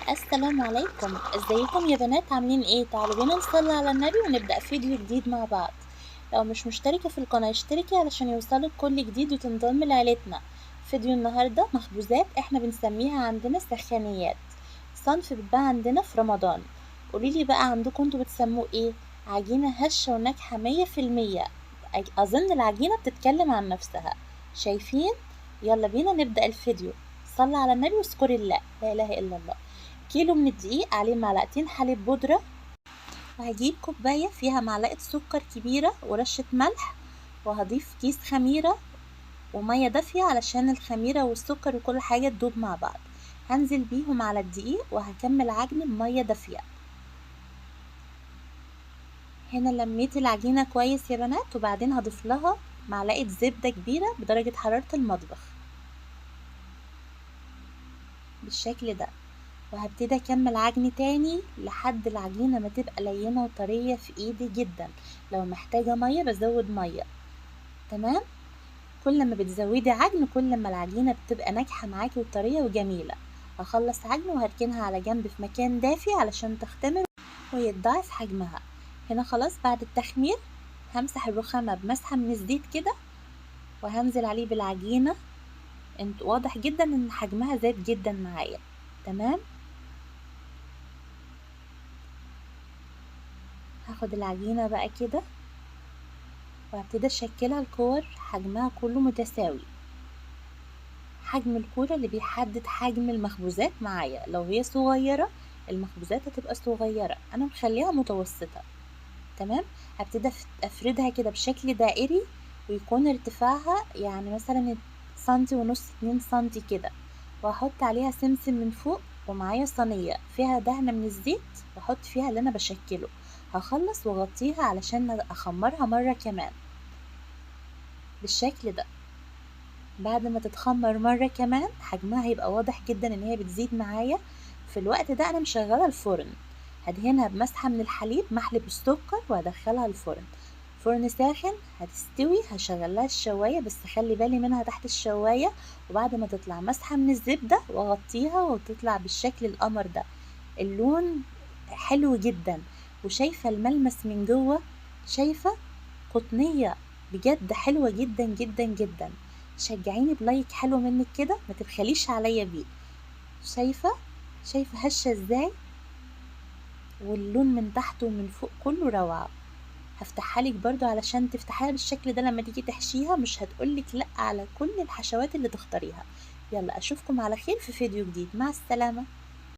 السلام عليكم، ازيكم يا بنات؟ عاملين ايه؟ تعالوا بينا نصلي على النبي ونبدأ فيديو جديد مع بعض. لو مش مشتركة في القناة اشتركي علشان يوصلك كل جديد وتنضمي لعيلتنا. فيديو النهاردة مخبوزات احنا بنسميها عندنا سخانيات، صنف بتباع عندنا في رمضان. قوليلي بقى عندكم انتوا بتسموه ايه؟ عجينة هشة وناجحة 100%. اظن العجينة بتتكلم عن نفسها. شايفين؟ يلا بينا نبدأ الفيديو. صلي على النبي واذكري الله، لا اله الا الله. كيلو من الدقيق عليه معلقتين حليب بودرة، وهجيب كوباية فيها معلقة سكر كبيرة ورشة ملح، وهضيف كيس خميرة ومية دافية علشان الخميرة والسكر وكل حاجة تدوب مع بعض. هنزل بيهم على الدقيق وهكمل عجن بمية دافية. هنا لميت العجينة كويس يا بنات، وبعدين هضيف لها معلقة زبدة كبيرة بدرجة حرارة المطبخ بالشكل ده، وهبتدي اكمل عجن تاني لحد العجينة ما تبقى لينة وطرية في ايدي جدا. لو محتاجة مية بزود مية. تمام. كل ما بتزودي عجن كل ما العجينة بتبقى ناجحة معاكي وطرية وجميلة. هخلص عجن وهركنها على جنب في مكان دافي علشان تختمر ويتضاعف حجمها. هنا خلاص بعد التخمير همسح الرخامة بمسحة من الزيت كده، وهنزل عليه بالعجينة. انت واضح جدا ان حجمها زاد جدا معايا. تمام. هاخد العجينة بقى كده وهبتدي اشكلها لكور حجمها كله متساوي. حجم الكورة اللي بيحدد حجم المخبوزات معايا. لو هي صغيرة المخبوزات هتبقى صغيرة، انا مخليها متوسطة. تمام. هبتدي افردها كده بشكل دائري، ويكون ارتفاعها يعني مثلا سنتي ونص 2 سنتي كده، وهحط عليها سمسم من فوق. ومعايا صينية فيها دهنة من الزيت واحط فيها اللي انا بشكله. هخلص واغطيها علشان اخمرها مرة كمان بالشكل ده. بعد ما تتخمر مرة كمان حجمها هيبقى واضح جدا ان هي بتزيد معايا. في الوقت ده انا مشغلة الفرن، هدهنها بمسحة من الحليب محلي بالسكر وهدخلها الفرن. فرن ساخن هتستوي، هشغلها الشواية بس خلي بالي منها تحت الشواية. وبعد ما تطلع مسحة من الزبدة واغطيها وتطلع بالشكل القمر ده. اللون حلو جدا، وشايفة الملمس من جوه، شايفة قطنية بجد حلوة جدا جدا جدا. شجعيني بلايك حلو منك كده، ما تبخليش عليا بيه. شايفة؟ شايفة هشة ازاي؟ واللون من تحت ومن فوق كله روعة. هفتحها لك برضو علشان تفتحيها بالشكل ده لما تيجي تحشيها مش هتقولك لا على كل الحشوات اللي تختاريها. يلا اشوفكم على خير في فيديو جديد، مع السلامة.